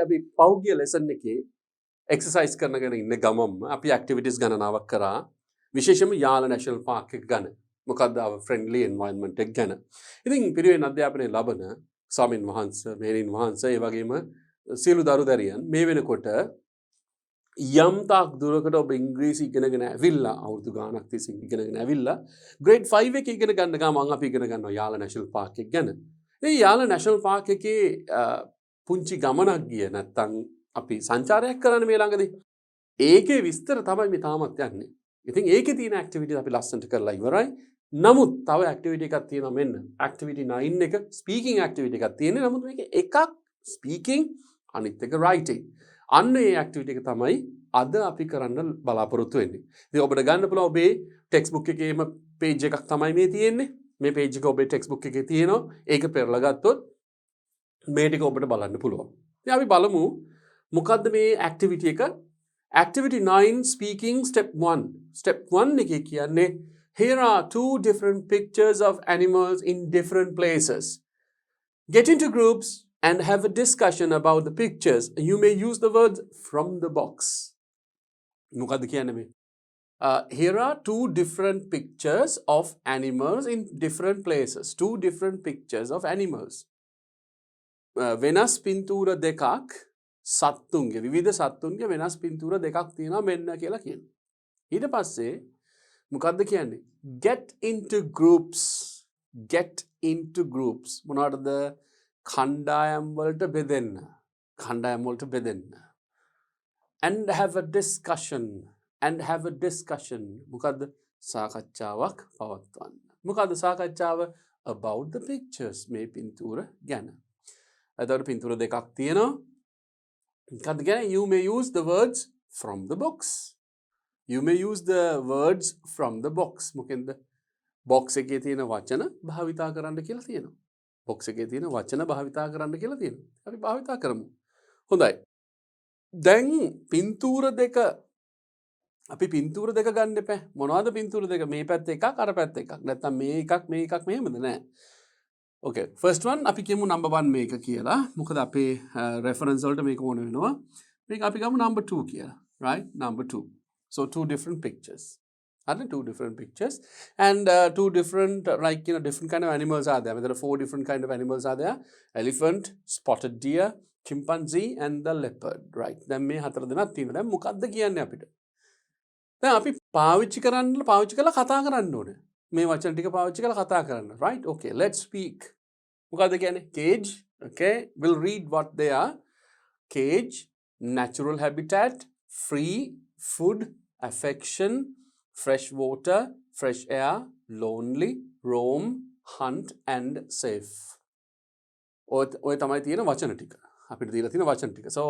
අපි පෞද්ගලික ලෙසන් එකේ එක්සර්සයිස් කරනගෙන ඉන්න ගමම්ම අපි ඇක්ටිවිටිස් ගණනාවක් කරා විශේෂයෙන්ම යාල නැෂනල් පාක් එක ගන්න. මොකද්ද our friendly environment එක ගැන. ඉතින් පිරිවෙන් අධ්‍යාපනය ලබන ස්වාමින් වහන්සේ, මෙහෙණින් වහන්සේ, ඒ වගේම සියලු දරු දැරියන් මේ වෙනකොට යම් තාක් දුරකට ඔබ ඉංග්‍රීසි ඉගෙනගෙන ඇවිල්ලා අවුරුදු ගාණක් තිස්සේ ඉගෙනගෙන ඇවිල්ලා grade 5 එකේ ඉගෙන ගන්න ගමන් අපි ඉගෙන ගන්නවා යාල නැෂනල් පාක් එක ගැන. මේ යාල නැෂනල් පාක් එකේ පුංචි ගමනක් ගිය නැත්තම් අපි සංචාරයක් කරන්න මේ ළඟදී. ඒකේ විස්තර තමයි මේ තාමත් යන්නේ. ඉතින් ඒකේ තියෙන ඇක්ටිවිටිස් අපි ලස්සනට කරලා ඉවරයි. නමුත් තව ඇක්ටිවිටි එකක් තියෙනවා මෙන්න. ඇක්ටිවිටි 9 එක ස්පීකින් ඇක්ටිවිටි එකක් තියෙන්නේ. නමුත් මේක එකක් ස්පීකින් අනිත් එක රයිටිං. අන්න ඒ ඇක්ටිවිටි එක තමයි අද අපි කරන්න බලාපොරොත්තු වෙන්නේ. ඉතින් ඔබට ගන්න පුළුවන් ඔබේ ටෙක්ස්ට් බුක් එකේම පේජ් එකක් තමයි මේ තියෙන්නේ. මේ පේජ් එක ඔබේ ටෙක්ස්ට් බුක් එකේ තියෙනවා. ඒක පෙරලා ගත්තොත් මේ ටික ඔබට බලන්න පුළුවන්. ඉතින් අපි බලමු මොකද්ද මේ ඇක්ටිවිටි එක? Activity 9 speaking step 1. Step 1 එකේ කියන්නේ here are two different pictures of animals in different places. Get into groups and have a discussion about the pictures. You may use the words from the box. මොකද්ද කියන්නේ මේ? Here are two different pictures of animals in different places. Two different pictures of animals. වෙනස් පින්තූර දෙකක් සත්තුන්ගේ විවිධ සත්තුන්ගේ වෙනස් පින්තූර දෙකක් තියෙනවා මෙන්න කියලා කියනවා. ඊට පස්සේ මොකද්ද කියන්නේ? Get into groups. Get into groups. මොනවටද? කණ්ඩායම් වලට බෙදෙන්න. කණ්ඩායම් වලට බෙදෙන්න. And have a discussion. And have a discussion. මොකද්ද? සාකච්ඡාවක් පවත්වන්න. මොකද්ද සාකච්ඡාව? About the pictures. මේ පින්තූර ගැන. එතකොට පින්තූර දෙකක් තියෙනවා. You may use the words from the box. You may use the words from the box. මොකෙන්ද? box එකේ තියෙන වචන භාවිතා කරන්න කියලා තියෙනවා. box එකේ තියෙන වචන භාවිතා කරන්න කියලා තියෙනවා. අපි භාවිතා කරමු. හොඳයි. දැන් පින්තූර දෙක අපි පින්තූර දෙක ගන්න එපා. මොනවද පින්තූර දෙක? මේ පැත්ත එකක් අර පැත්ත එකක්. නැත්තම් මේ එකක් මෙහෙමද නෑ. Okay, first one අපි කියමු number 1 මේක කියලා. මොකද අපේ reference වලට මේක ඕන වෙනවා. මේක අපි ගමු number 2 කියලා. Right? Number 2. So two different pictures. Are there two different pictures? And two different different kind of animals are there. There are 4 different kind of animals are there. Elephant, spotted deer, chimpanzee and the leopard. Right? දැන් මේ හතර දෙනාක් තියෙනවා. දැන් මොකද්ද කියන්නේ අපිට? දැන් අපි පාවිච්චි කරලා කතා කරන්න ඕනේ. මේ වචන ටික පාවිච්චි කරලා කතා කරන්න. Right? Okay, let's speak. මොකද්ද කියන්නේ? Cage. Okay, we'll read what they are. Cage, natural habitat, free, food, affection, fresh water, fresh air, lonely, roam, hunt and safe. ඔය තමයි තියෙන වචන ටික. අපිට දීලා තියෙන වචන ටික. So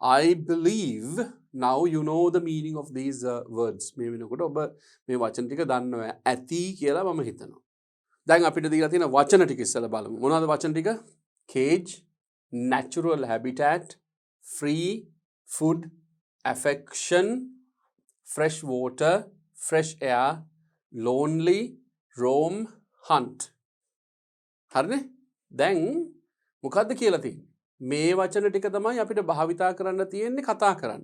I believe now you know the meaning of these words. මේ වෙනකොට ඔබ මේ වචන ටික දන්නවා ඇති කියලා මම හිතනවා. දැන් අපිට දීලා තියෙන වචන ටික ඉස්සෙල්ලා බලමු. මොනවද වචන ටික? Cage, natural habitat, free, food, affection, fresh water, fresh air, lonely, roam, hunt. හරිනේ? දැන් මොකද්ද කියලා තියෙන්නේ? මේ වචන ටික තමයි අපිට භාවිතා කරන්න තියෙන්නේ කතා කරන්න.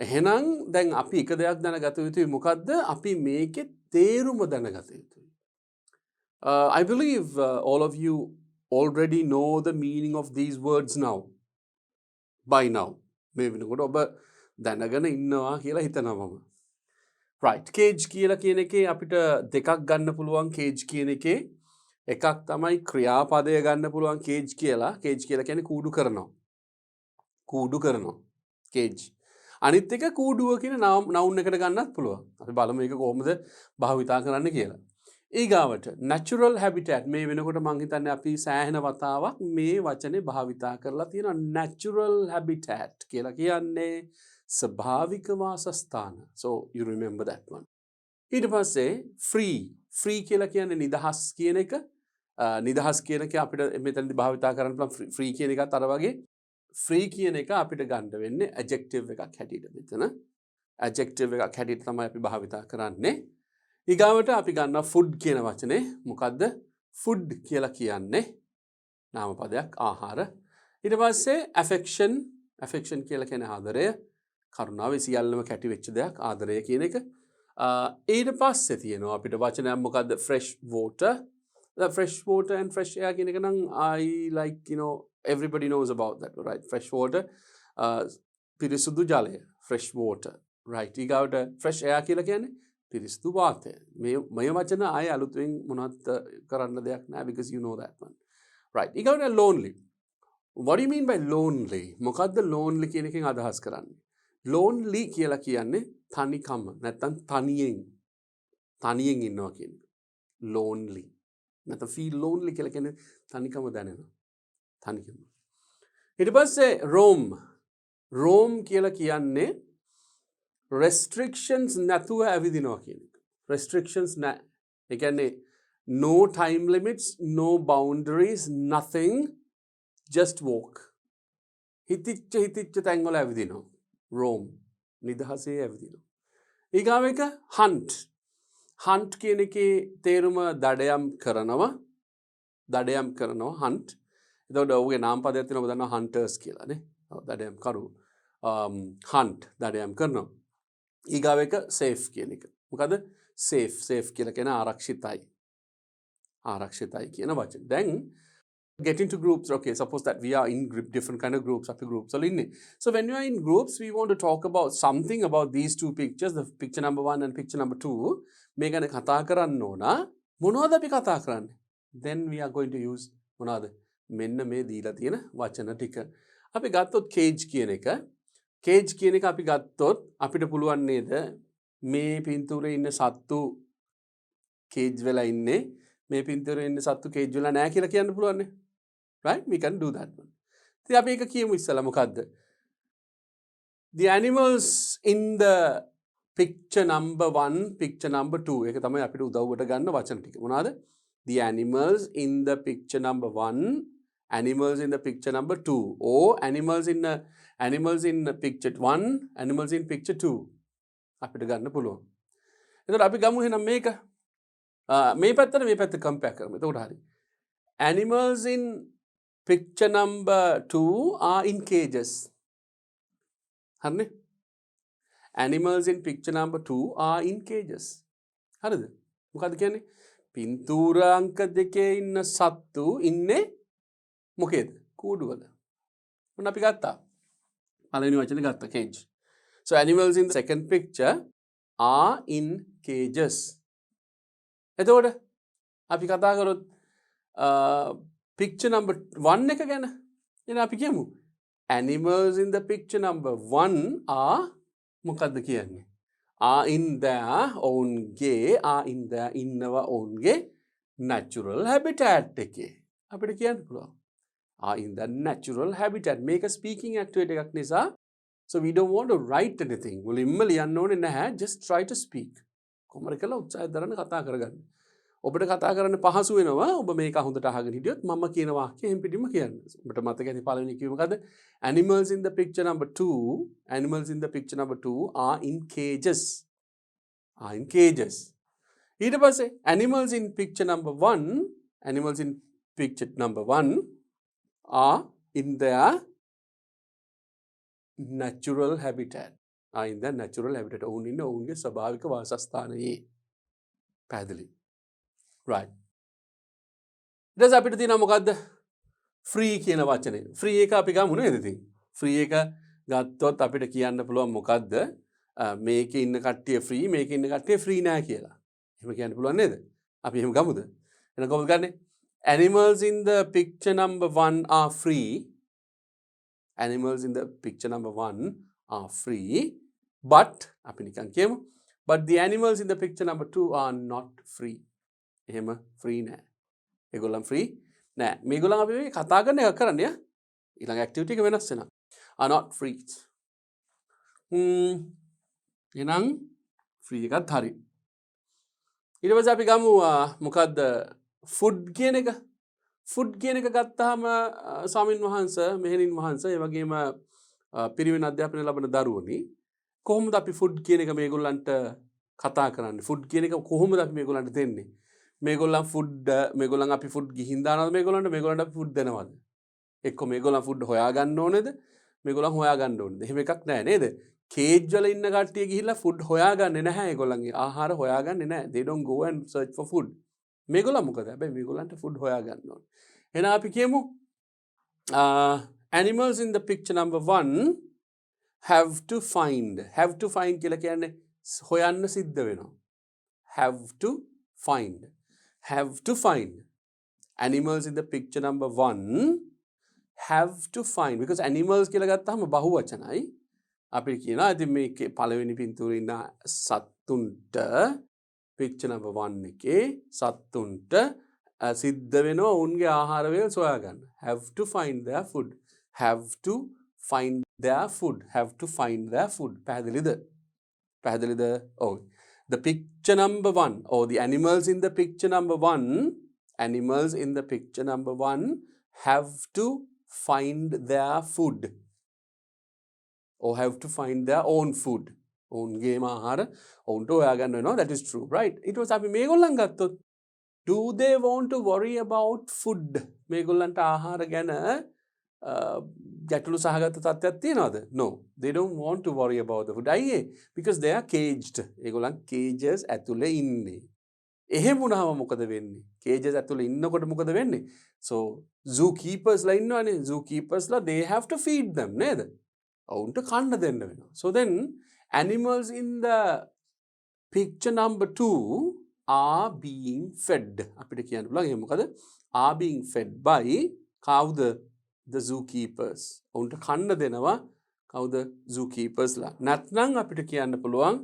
එහෙනම් දැන් අපි එක දෙයක් දැනගත යුතුයි මොකද්ද? අපි මේකේ තේරුම දැනගත යුතුයි. I believe all of you already know the meaning of these words now. By now. මේ වෙනකොට ඔබ දැනගෙන ඉන්නවා කියලා හිතනවා මම. Right. Cage කියලා කියන එකේ අපිට දෙකක් ගන්න පුළුවන් cage කියන එකේ. එකක් තමයි ක්‍රියාපදය ගන්න පුළුවන් cage කියලා. Cage කියලා කියන්නේ කූඩු කරනවා. කූඩු කරනවා. Cage. අනිත් එක කූඩුව කියන noun එකට ගන්නත් පුළුවන්. අපි බලමු මේක කොහොමද භාවිතා කරන්න කියලා. ඊගාවට natural habitat මේ වෙනකොට මම හිතන්නේ අපි සෑහෙන වතාවක් මේ වචනේ භාවිතා කරලා තියෙනවා. natural habitat කියලා කියන්නේ ස්වභාවික වාසස්ථාන. So you remember that one. ඊට පස්සේ free කියලා කියන්නේ නිදහස් කියන එක. නිදහස් කියන එක අපිට මෙතනදී භාවිතා කරන්න පුළුවන් free කියන එකත් අර වගේ free කියන එක අපිට ගන්න වෙන්නේ adjective එකක් හැටියට මෙතන. adjective එකක් හැටියට තමයි අපි භාවිතා කරන්නේ. ඊගාවට අපි ගන්නවා food කියන වචනේ. මොකද්ද? food කියලා කියන්නේ නාම පදයක් ආහාර. ඊට පස්සේ affection කියලා කියන ආදරය කරුණාව සියල්ලම කැටි වෙච්ච දෙයක් ආදරය කියන එක. ඊට පස්සේ තියෙනවා අපිට වචනයක් මොකද්ද fresh water. The fresh water and fresh air කියන එක නම් I like everybody knows about that, right? Fresh water පිරිසුදු ජලය fresh water, right? ඊගාවට fresh air කියලා කියන්නේ පිරිසුදු වාතය. මේ වචන ආයේ අලුතෙන් මොනවත් කරන්න දෙයක් නැහැ because you know that one. Right. ඊගාවට lonely. What do you mean by lonely? මොකද්ද lonely කියන එකෙන් අදහස් කරන්නේ? Lonely කියලා කියන්නේ තනිකම නැත්තම් තනියෙන් ඉන්නවා කියන එක. Lonely. නැත්නම් feel lonely කියලා කියන්නේ තනිකම දැනෙනවා. තනිකම. ඊට පස්සේ Rome කියලා කියන්නේ restrictions නැතුව ඇවිදිනවා කියන එක. Restrictions නැහැ. ඒ කියන්නේ no time limits, no boundaries, nothing, just walk. හිතිච්ච තැන්වල ඇවිදිනවා. Rome. නිදහසේ ඇවිදිනවා. ඊගාව එක hunt කියන එකේ තේරුම දඩයම් කරනවා hunt. එතකොට ඔහුගේ නාම පදයක් තියෙනවා ඔබ දන්නවා hunters කියලා නේ. දඩයම් කරු. hunt දඩයම් කරනවා. ඊගාව එක safe කියන එක. මොකද safe කියලා කියන ආරක්ෂිතයි කියන වචන. දැන් get into groups. Okay, suppose that we are in different kind of groups, happy groups. So when you are in groups, we want to talk about something about these two pictures, the picture number 1 and picture number 2. මේ ගැන කතා කරන්න ඕන. මොනවද අපි කතා කරන්නේ? Then we are going to use මොනවද? මෙන්න මේ දීලා තියෙන වචන ටික. අපි ගත්තොත් cage කියන එක. cage කියන එක අපි ගත්තොත් අපිට පුළුවන් නේද මේ පින්තූරේ ඉන්න සත්තු cage වෙලා ඉන්නේ. මේ පින්තූරේ ඉන්න සත්තු cage වෙලා නැහැ කියලා කියන්න පුළුවන් නේ. Right? We can do that one. ඉතින් අපි ඒක කියමු ඉස්සලා මොකද්ද? The animals in the picture number 1, picture number 2. ඒක තමයි අපිට උදව්වට ගන්න වචන ටික. මොනවාද? The animals in the picture number 1, animals in the picture number 2, or animals in picture 1, animals in picture 2. අපිට ගන්න පුළුවන්. එතකොට අපි ගමු එහෙනම් මේක. මේ පැත්ත compare කරමු. එතකොට හරි. Animals in picture number 2 are in cages. හරිනේ? Animals in picture number 2 are in cages. හරිද? මොකද්ද කියන්නේ? පින්තූර අංක 2 ඉන්න සත්තු ඉන්නේ මොකේද? කූඩුවල. මොන අපි ගත්තා? පළවෙනි වචනේ ගත්තා cage. So animals in the second picture are in cages. එතකොට අපි කතා කරොත් picture number 1 එක ගැන. එන අපි කියමු animals in the picture number 1 are මොකද්ද කියන්නේ? are in their ඉන්නවා ඔවුන්ගේ natural habitat එකේ. අපිට කියන්න පුළුවන්. are in the natural habitat. මේක speaking activity එකක් නිසා. So we don't want to write anything. මුලින්ම ලියන්න ඕනේ නැහැ. Just try to speak. කොහොමද කියලා උත්සාහය දරන කතා කරගන්න. ඔබට කතා කරන්න පහසු වෙනවා ඔබ මේක හොඳට අහගෙන හිටියොත් මම කියන වාක්‍ය එහෙම පිටින්ම කියන්න. ඔබට මතක ඇති පළවෙනි කිව්ව මොකද්ද? Animals in the picture number 2 are in cages. ඊට පස්සේ animals in picture number 1 are in their natural habitat. ඔවුන් ඉන්නේ ඔවුන්ගේ ස්වභාවික වාසස්ථානයේ. පැහැදිලි. Right. ඊට අපිට තියෙනවා මොකද්ද? free කියන වචනේ. free එක අපි ගමු නේද ඉතින්? free එක ගත්තොත් අපිට කියන්න පුළුවන් මොකද්ද? මේකේ ඉන්න කට්ටිය free, මේකේ ඉන්න කට්ටිය free නෑ කියලා. එහෙම කියන්න පුළුවන් නේද? අපි එහෙම ගමුද? එහෙනම් කොහොමද ගන්නෙ? Animals in the picture number 1 are free. But අපි නිකන් කියමු. But the animals in the picture number 2 are not free. එහෙම free නෑ. ඒගොල්ලන් free නෑ. මේගොල්ලන් අපි මේ කතා කරන එක කරන්නේ ඊළඟ activity එක වෙනස් වෙනවා. are not free. එහෙනම් free එකත් හරි. ඊට පස්සේ අපි ගමු මොකද්ද food කියන එක. food කියන එක ගත්තාම ස්වාමින් වහන්සේ, මෙහෙණින් වහන්සේ, ඒ වගේම පිරිවෙන අධ්‍යාපනය ලබන දරුවනි කොහොමද අපි food කියන එක මේගොල්ලන්ට කතා කරන්නේ? food කියන එක කොහොමද අපි මේගොල්ලන්ට දෙන්නේ? මේගොල්ලන් අපි food ගිහින් දානවද මේගොල්ලන්ට අපි food දෙනවද? එක්ක මේගොල්ලන් ෆුඩ් හොයාගන්න ඕනේද? මේගොල්ලන් හොයාගන්න ඕනේද? එහෙම එකක් නැහැ නේද? කේජ් වල ඉන්න කට්ටිය ගිහිල්ලා ෆුඩ් හොයාගන්නේ නැහැ ඒගොල්ලන්ගේ ආහාර හොයාගන්නේ නැහැ. They don't go and search for food. මේගොල්ලන් මොකද? හැබැයි මේගොල්ලන්ට ෆුඩ් හොයාගන්න ඕනේ. එහෙනම් අපි කියමු animals in the picture number 1 have to find කියලා කියන්නේ හොයන්න සිද්ධ වෙනවා. have to find animals in the picture number 1 have to find because animals කියලා ගත්තාම බහුවචනයි. අපි කියනවා ඉතින් මේකේ පළවෙනි පින්තූරේ ඉන්න සත්තුන්ට picture number 1 එකේ සත්තුන්ට සිද්ධ වෙනවා උන්ගේ ආහාර වේල සොයා ගන්න. have to find their food. have to find their food. have to find their food. පැහැදිලිද? Oh, the picture number 1 or the animals in the picture number 1 have to find their food or have to find their own food. ඔවුන්ගේ ආහාර ඔවුන්ට හොයාගන්න වෙනවා. That is true, right? ඊට පස්සේ අපි මේගොල්ලන් ගත්තොත් do they want to worry about food? මේගොල්ලන්ට ආහාර ගැන ගැටලු සහගත තත්ත්වයක් තියනවද? No, they don't want to worry about the food. අයියේ? Because they are caged. ඒගොල්ලන් cages ඇතුලේ ඉන්නේ. එහෙම වුණාම මොකද වෙන්නේ? cages ඇතුලේ ඉන්නකොට මොකද වෙන්නේ? So zoo keepers ලා ඉන්නවනේ. zoo keepers ලා they have to feed them නේද? ඔවුන්ට කන්න දෙන්න වෙනවා. So then animals in the picture number 2 are being fed. අපිට කියන්න පුළුවන් එහෙම මොකද? are being fed by කවුද? the zookeepers. ඔවුන්ට කන්න දෙනවා කවුද? zookeepers ලා. නැත්නම් අපිට කියන්න පුළුවන්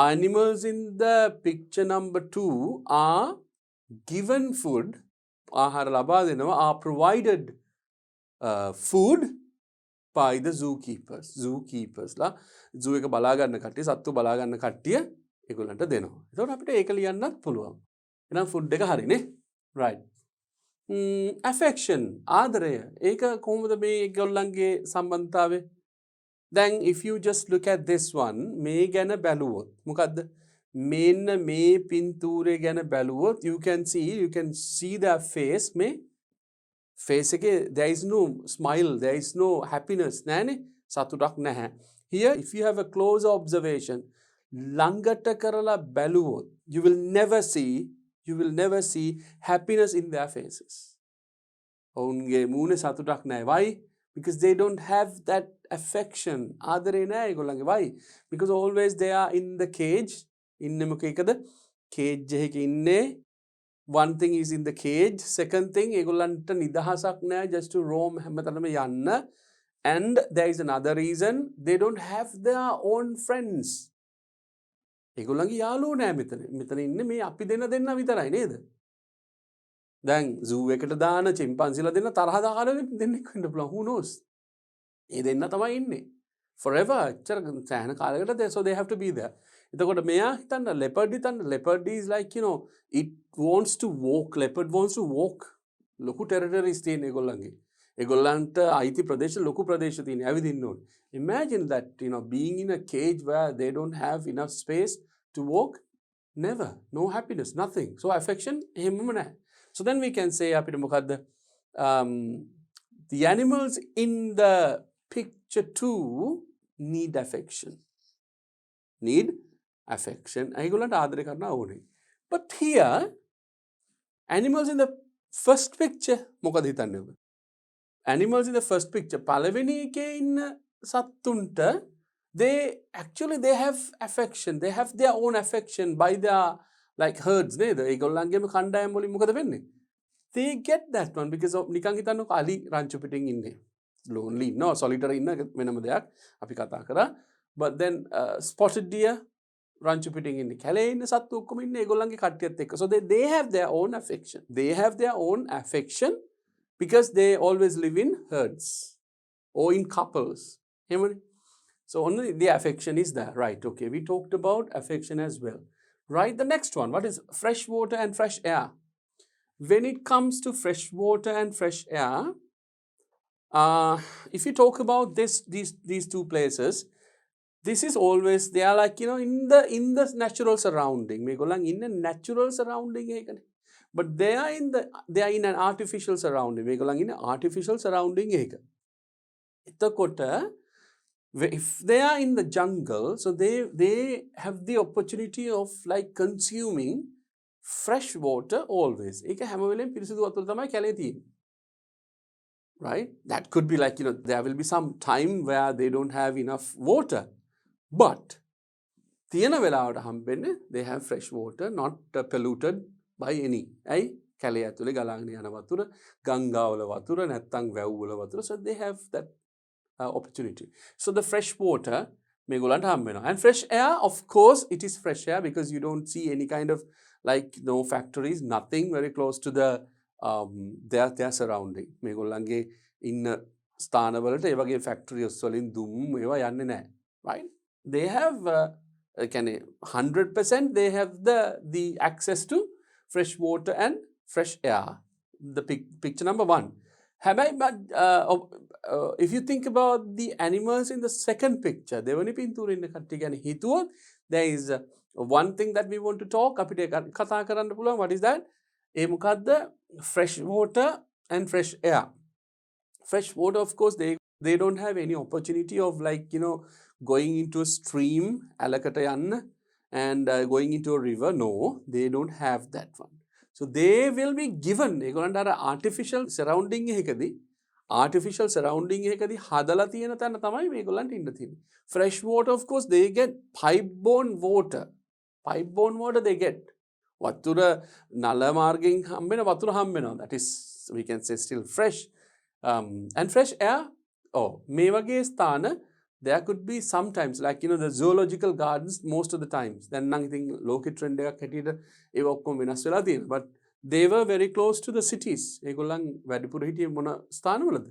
animals in the picture number 2 are given food. ආහාර ලබා දෙනවා are provided food by the zookeepers. zookeepers ලා zoo එක බලා ගන්න කට්ටිය සත්තු බලා ගන්න කට්ටිය ඒගොල්ලන්ට දෙනවා. එතකොට අපිට ඒක ලියන්නත් පුළුවන්. එහෙනම් ෆුඩ් එක හරිනේ. right. affection ආදරය ඒක කොහොමද මේ ඒගොල්ලන්ගේ සම්බන්ධතාවය? Then if you just look at this one මේ ගැන බැලුවොත් මොකද්ද? මෙන්න මේ පින්තූරය ගැන බැලුවොත් you can see their face මේ face එකේ there is no smile, there is no happiness නෑනේ සතුටක් නැහැ. Here if you have a close observation ළඟට කරලා බැලුවොත් you will never see happiness in their faces. ඔවුන්ගේ මූණේ සතුටක් නැහැ. Why? Because they don't have that affection. ආදරේ නැහැ ඒගොල්ලන්ගේ. Why? Because always they are in the cage. ඉන්නේ මොකේකද? cage එකේ ඉන්නේ. One thing is in the cage. Second thing ඒගොල්ලන්ට නිදහසක් නැහැ just to roam හැමතැනම යන්න. And there is another reason they don't have their own friends. ඒගොල්ලන්ගේ යාළුවෝ නැහැ මෙතන. මෙතන ඉන්නේ මේ අපි දෙන්න විතරයි නේද? දැන් zoo එකට දාන chimpanzee දෙන්න තරහ දාගෙන දෙන්නෙක් වෙන්න පුළුවන්. Who knows? ඒ දෙන්න තමයි ඉන්නේ. Forever. සෑහෙන කාලයකට so they have to be there. එතකොට මෙයා හිතන්න leopard is like it wants to walk. leopard wants to walk. ලොකු territories තියෙන ඒගොල්ලන්ගේ. ඒගොල්ලන්ට අයිති ප්‍රදේශ ලොකු ප්‍රදේශ තියෙන. ඇවිදින්න ඕනේ. Imagine that being in a cage where they don't have enough space to walk. Never. No happiness. Nothing. So affection එහෙමම නැහැ. So then we can say අපිට මොකද්ද? The animals in the picture 2 need affection. ඒගොල්ලන්ට ආදරය කරන්න ඕනේ. But here animals in the first picture මොකද හිතන්නේ ඔබ? Animals in the first picture පළවෙනි එකේ ඉන්න සත්තුන්ට they have affection. They have their own affection by their like herds නේද? ඒගොල්ලන්ගේම කණ්ඩායම් වලින් මොකද වෙන්නේ? They get that one because නිකන් හිතන්නකෝ අලි රංචු පිටින් ඉන්නේ. Lonely no solitary ඉන්න වෙනම දෙයක් අපි කතා කරා. But then spotted deer රංචු පිටින් ඉන්නේ. කැලේ ඉන්න සත්තු ඔක්කොම ඉන්නේ ඒගොල්ලන්ගේ කට්ටියත් එක්ක. So they have their own affection. Because they always live in herds or in couples. So only the affection is there. Right. Okay. We talked about affection as well. Right. The next one. What is fresh water and fresh air? When it comes to fresh water and fresh air, if you talk about these two places, this is always they are like in the natural surrounding. මේගොල්ලන් ඉන්න natural surrounding එකනේ. but they are in an artificial surrounding. මේගොල්ලන් ඉන්නේ artificial surrounding එක. එතකොට if they are in the jungle, so they have the opportunity of like consuming fresh water always. ඒක හැම වෙලෙම පිරිසිදු වතුර තමයි කැලේ තියෙන්නේ. Right? That could be like, there will be some time where they don't have enough water. But තියෙන වෙලාවට හම්බෙන්නේ they have fresh water, not polluted by any. ඇයි? කැලේ ඇතුලේ ගලාගෙන යන වතුර, ගංගාවල වතුර, නැත්තම් වැව්වල වතුර. So they have that opportunity. So the fresh water මේගොල්ලන්ට හම්බ වෙනවා. And fresh air, of course, it is fresh air because you don't see any kind of like no factories, nothing very close to the their surrounding. මේගොල්ලන්ගේ ඉන්න ස්ථානවලට ඒ වගේ factories වලින් දුම් ඒවා යන්නේ නැහැ. Right? They have 100% they have the access to fresh water and fresh air. The picture number 1. But if you think about the animals in the second picture, දෙවනි පින්තූරේ ඉන්න කට්ටිය ගැන හිතුවොත් there is one thing that we want to talk අපිට කතා කරන්න පුළුවන්. What is that? ඒ මොකද්ද? Fresh water and fresh air. Fresh water, of course, they don't have any opportunity of like going into a stream alakata yanna and going into a river. No, they don't have that one. So they will be given ඒගොල්ලන්ට අර artificial surrounding එකකදී හදලා තියෙන තැන තමයි මේගොල්ලන්ට ඉන්න තියෙන්නේ. Fresh water, of course, they get pipe-borne water. Pipe-borne water they get. වතුර නල මාර්ගයෙන් හම්බෙන වතුර හම්බෙනවා. That is, we can say, still fresh. And fresh air, මේ වගේ ස්ථාන there could be sometimes like the zoological gardens most of the times. දැන් නම් ඉතින් ලෝකෙ ට්‍රෙන්ඩ් එකක් හැටියට ඒව ඔක්කොම වෙනස් වෙලා තියෙනවා. But they were very close to the cities. ඒගොල්ලන් වැඩිපුර හිටියේ මොන ස්ථානවලද?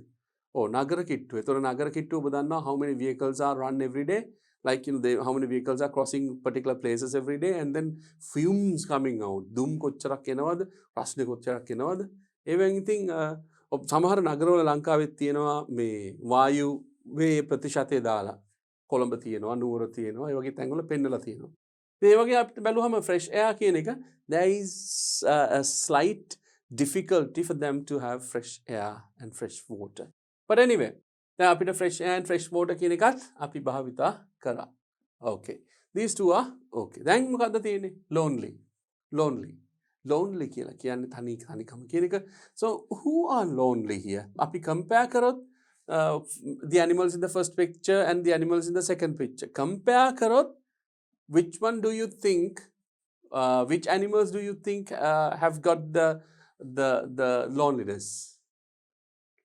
නගර කිට්ටු. ඒතර නගර කිට්ටු ඔබ දන්නවා how many vehicles are run every day? Like how many vehicles are crossing particular places every day, and then fumes coming out. දුම් කොච්චරක් එනවද? රස්නේ කොච්චරක් එනවද? ඒවෙන් ඉතින් සමහර නගරවල ලංකාවෙත් තියෙනවා මේ වායු වේ ප්‍රතිශතය දාලා. කොළඹ තියෙනවා, නුවර තියෙනවා, ඒ වගේ තැන්වල පෙන්නලා තියෙනවා. ඒ වගේ අපිට බැලුවම fresh air කියන එක, there is a slight difficulty for them to have fresh air and fresh water. But anyway, දැන් අපිට fresh air and fresh water කියන එකත් අපි භාවිතා කරා. Okay. These two are okay. දැන් මොකද්ද තියෙන්නේ? Lonely කියලා කියන්නේ තනිකම කියන එක. So who are lonely here? අපි compare කරොත් the animals in the first picture and the animals in the second picture. Compare karot, which one do you think, which animals do you think have got the loneliness?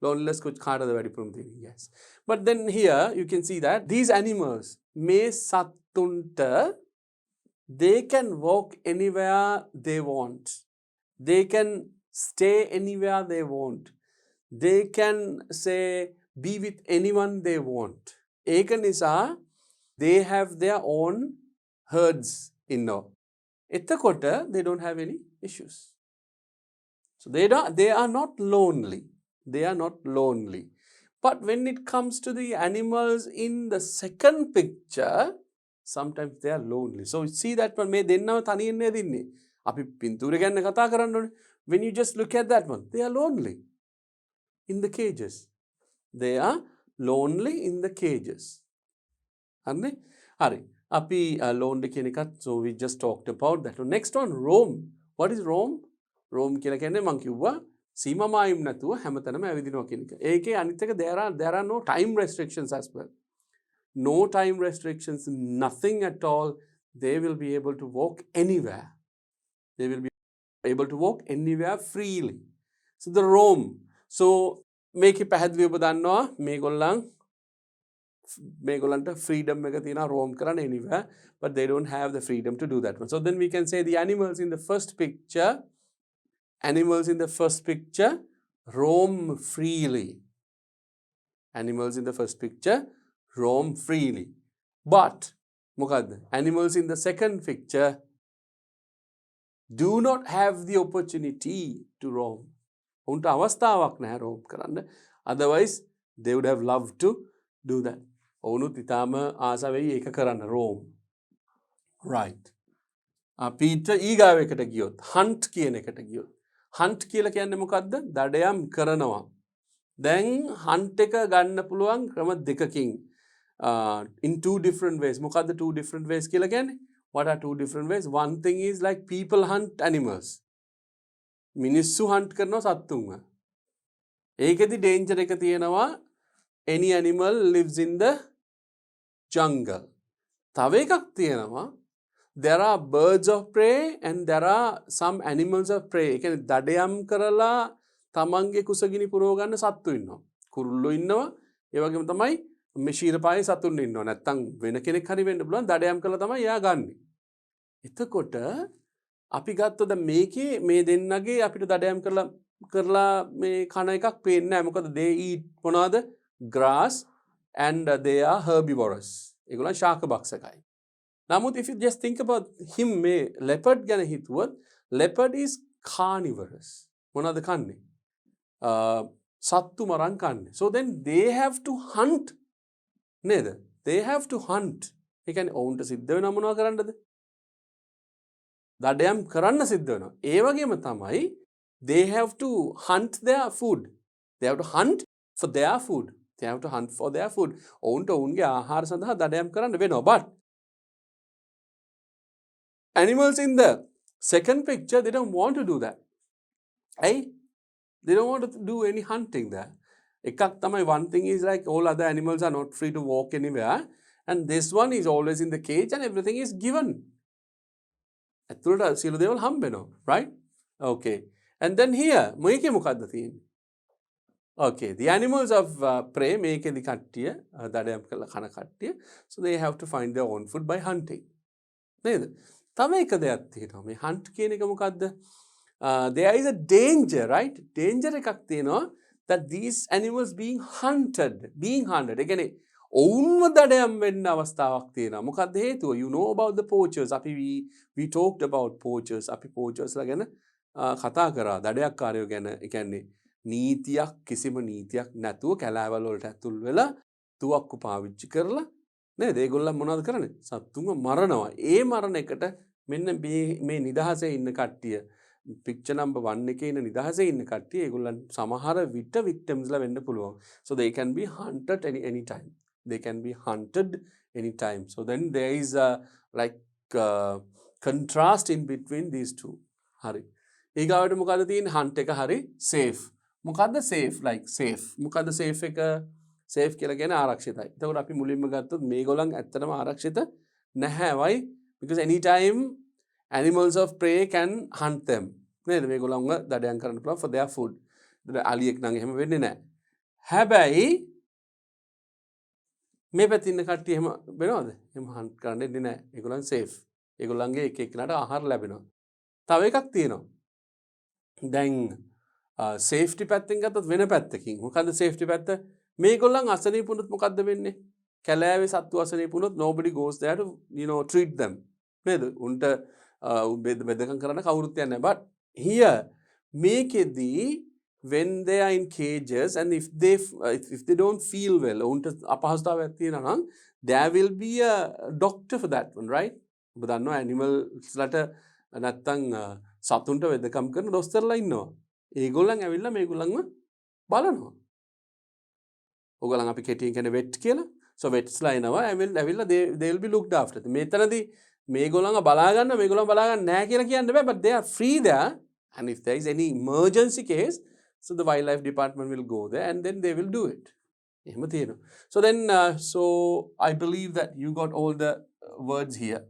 Loneliness kuch khada the very thing, yes. But then here you can see that these animals may sattunta, they can walk anywhere they want. They can stay anywhere they want. They can say be with anyone they want. Eka nisa, they have their own herds in now. Ettakota, they don't have any issues. So they are not lonely. They are not lonely. But when it comes to the animals in the second picture, sometimes they are lonely. So see that one, me dennawa taniyenne dinne. Api pintura ganna katha karanna one. When you just look at that one, they are lonely in the cages. They are lonely in the cages. Hari. Api lonely කියන එකත්, so we just talked about that. Next one, roam. What is roam? Roam කියලා කියන්නේ මං කිව්වා සීමා මායිම් නැතුව හැමතැනම ඇවිදිනවා කියන එක. ඒකේ අනිත් එක there are no time restrictions as well. No time restrictions, nothing at all. They will be able to walk anywhere. They will be able to walk anywhere freely. So the roam. So මේකේ පැහැදිලිව ඔබ දන්නවා මේගොල්ලන්ට freedom එක තියෙනවා roam කරන්න anywhere, but they don't have the freedom to do that one. So then we can say the animals in the first picture roam freely. Animals in the first picture roam freely. But මොකද්ද? Animals in the second picture do not have the opportunity to roam. උන්ට අවස්ථාවක් නැහැ roam කරන්න. Otherwise they would have loved to do that. ඔවුනුත් ඊටාම ආස වෙයි ඒක කරන්න roam. Right. අපිට ඊගාව එකට ගියොත් hunt කියන එකට ගියොත් hunt කියලා කියන්නේ මොකද්ද? දඩයම් කරනවා. දැන් hunt එක ගන්න පුළුවන් ක්‍රම දෙකකින්. In two different ways. මොකද්ද two different ways කියලා කියන්නේ? What are two different ways? One thing is like people hunt animals. මිනිස්සු hunt කරනවා සත්තුන්ව. ඒකෙදි danger එක තියෙනවා any animal lives in the jungle. තව එකක් තියෙනවා there are birds of prey and there are some animals of prey. ඒ කියන්නේ දඩයම් කරලා තමන්ගේ කුසගිනි පුරව ගන්න සත්තු ඉන්නවා. කුරුල්ලෝ ඉන්නවා. ඒ වගේම තමයි මේ ශීරපායේ සතුන් ඉන්නවා. නැත්තම් වෙන කෙනෙක් හරි වෙන්න පුළුවන් දඩයම් කරලා තමයි එයා ගන්නෙ. එතකොට අපි ගත්තොත් මේකේ මේ දෙන්නගේ අපිට දඩයම් කරලා මේ කන එකක් පේන්නේ නැහැ. මොකද they eat මොනවාද? grass and they are herbivorous. ඒගොල්ලන් ශාක භක්ෂකයි. නමුත් if you just think about him මේ leopard ගැන හිතුවොත් leopard is carnivorous. මොනවද කන්නේ? සත්තු මරන් කන්නේ. So then they have to hunt. නේද? They have to hunt. ඒ කියන්නේ ඔවුන්ට සිද්ධ වෙනවා මොනවා කරන්නද? දඩයම් කරන්න සිද්ධ වෙනවා. ඒ වගේම තමයි they have to hunt their food. They have to hunt for their food. They have to hunt for their food. ඔවුන්ට ඔවුන්ගේ ආහාර සඳහා දඩයම් කරන්න වෙනවා. But animals in the second picture, they don't want to do that. Hey, they don't want to do any hunting there. Ekak tamai, one thing is like all other animals are not free to walk anywhere. And this one is always in the cage and everything is given. ඇතුළට සියලු දේවල් හම්බ වෙනවා, right? Okay. And then here, මේකේ මොකද්ද තියෙන්නේ? Okay, the animals of prey මේකේදි කට්ටිය දඩයම් කරලා කන කට්ටිය. So they have to find their own food by hunting. නේද? තව එක දෙයක් තියෙනවා. මේ hunt කියන එක මොකද්ද? There is a danger, right? Danger එකක් තියෙනවා that these animals being hunted. ඒ කියන්නේ ඔවුන්ව දඩයම් වෙන්න අවස්ථාවක් තියෙනවා. මොකද්ද හේතුව? You know about the poachers. අපි we talked about poachers. අපි poachers ලා ගැන කතා කරා. දඩයක්කාරයෝ ගැන. ඒ කියන්නේ නීතියක් කිසිම නීතියක් නැතුව කැලෑවල වලට ඇතුල් වෙලා තුවක්කු පාවිච්චි කරලා නේද? ඒගොල්ලන් මොනවද කරන්නේ? සත්තුන්ව මරනවා. ඒ මරණ එකට මෙන්න මේ නිදහසේ ඉන්න කට්ටිය picture number 1 එකේ ඉන්න නිදහසේ ඉන්න කට්ටිය ඒගොල්ලන් සමහර විට victims ලා වෙන්න පුළුවන්. So they can be hunted any time. They can be hunted anytime. So then there is a like contrast in between these two. හරි. ඊගාවට මොකද තියෙන්නේ? hunt එක හරි safe. මොකද්ද safe? like safe. මොකද්ද safe එක? safe කියලා කියන්නේ ආරක්ෂිතයි. එතකොට අපි මුලින්ම ගත්තොත් මේගොල්ලන් ඇත්තටම ආරක්ෂිත නැහැ. why? Because anytime animals of prey can hunt them. නේද? මේගොල්ලන්ව දඩයම් කරන්න පුළුවන් for their food. අලියෙක් නම් එහෙම වෙන්නේ නැහැ. හැබැයි මේ පැත්තේ ඉන්න කට්ටිය එහෙම වෙනවද? එහෙම hunt කරන්න දෙන්නේ නැහැ. ඒගොල්ලන් safe. ඒගොල්ලන්ගේ එක එක්කනට ආහාර ලැබෙනවා. තව එකක් තියෙනවා. දැන් safety පැත්තෙන් ගත්තොත් වෙන පැත්තකින්. මොකද්ද safety පැත්ත? මේගොල්ලන් අසනීප වුණොත් මොකද්ද වෙන්නේ? කැලෑවේ සත්තු අසනීප වුණොත් nobody goes there to treat them. නේද? උන්ට බෙදකම් කරන්න කවුරුත් යන්නේ නැහැ. But here මේකෙදී when they are in cages and if they don't feel well උන්ට අපහසුතාවයක් තියෙනවා නම් there will be a doctor for that one, right? ඔබ දන්නවා animals ලට නැත්තම් සතුන්ට වෙදකම් කරන දොස්තරලා ඉන්නවා. ඒගොල්ලන් ඇවිල්ලා මේගොල්ලන්ව බලනවා. ඕගොල්ලන් අපි කෙටියෙන් කියන්නේ vet කියලා. So vets ලා එනවා ඇවිල්ලා they will be looked after. මේතනදී මේගොල්ලන්ව බලා ගන්න මේගොල්ලන් බලා ගන්න නැහැ කියලා කියන්න බෑ. But they are free there and if there is any emergency case so the wildlife department will go there and then they will do it. එහෙම තියෙනවා. So then so I believe that you got all the words here.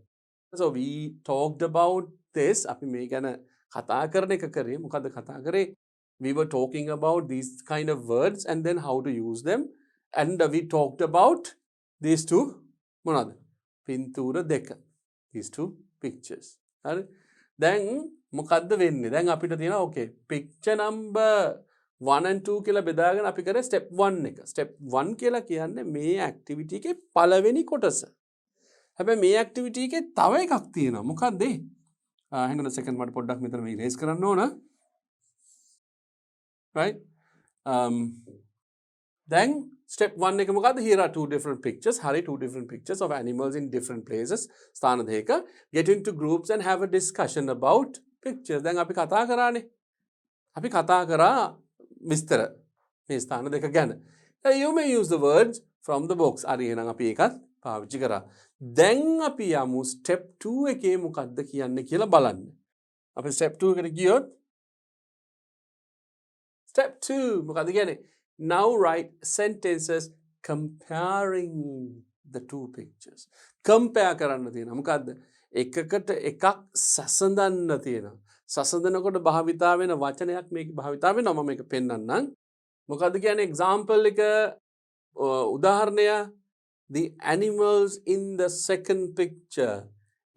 So we talked about this. අපි මේ ගැන කතා කරන එක කරේ. මොකද්ද කතා කරේ? We were talking about these kind of words and then how to use them. And we talked about these two මොනවද? පින්තූර දෙක. These two pictures. හරි. දැන් මොකද්ද වෙන්නේ? දැන් අපිට තියෙනවා okay picture number 1 and 2 කියලා බෙදාගෙන අපි කරේ step 1 එක. step 1 කියලා කියන්නේ මේ activity එකේ පළවෙනි කොටස. හැබැයි මේ activity එකේ තව එකක් තියෙනවා. මොකක්ද ඒ? hang on a second මට පොඩ්ඩක් මෙතන මේ erase කරන්න ඕන. Right? Then step 1 එක මොකද්ද? Here are two different pictures. හරි two different pictures of animals in different places. ස්ථාන දෙක. Get into groups and have a discussion about pictures. දැන් අපි කතා කරානේ. අපි කතා කරා විස්තර මේ ස්ථාන දෙක ගැන. You may use the words from the box. හරි එහෙනම් අපි ඒකත් පාවිච්චි කරා. දැන් අපි යමු step 2 එකේ මොකක්ද කියන්නේ කියලා බලන්න. අපි step 2 එකට ගියොත් step 2 මොකක්ද කියන්නේ? Now write sentences comparing the two pictures. Compare කරන්න තියෙනවා. මොකද්ද? එකකට එකක් සසඳන්න තියෙනවා. සසඳනකොට භාවිතා වෙන වචනයක් මේක භාවිතා වෙනවා. මම මේක පෙන්නන්නම්. මොකද්ද කියන්නේ example එක උදාහරණය the animals in the second picture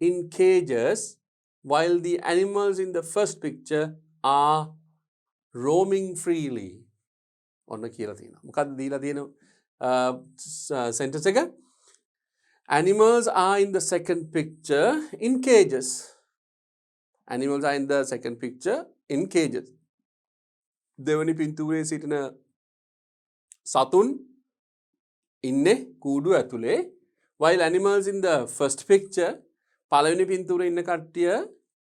in cages while the animals in the first picture are roaming freely. ඔන්න කියලා තියෙනවා. මොකද්ද දීලා තියෙන sentence එක? Animals are in the second picture in cages. Animals are in the second picture in cages. දෙවනි පින්තූරයේ සිටින සතුන් ඉන්නේ කූඩු ඇතුලේ. While animals in the first picture පළවෙනි පින්තූරේ ඉන්න කට්ටිය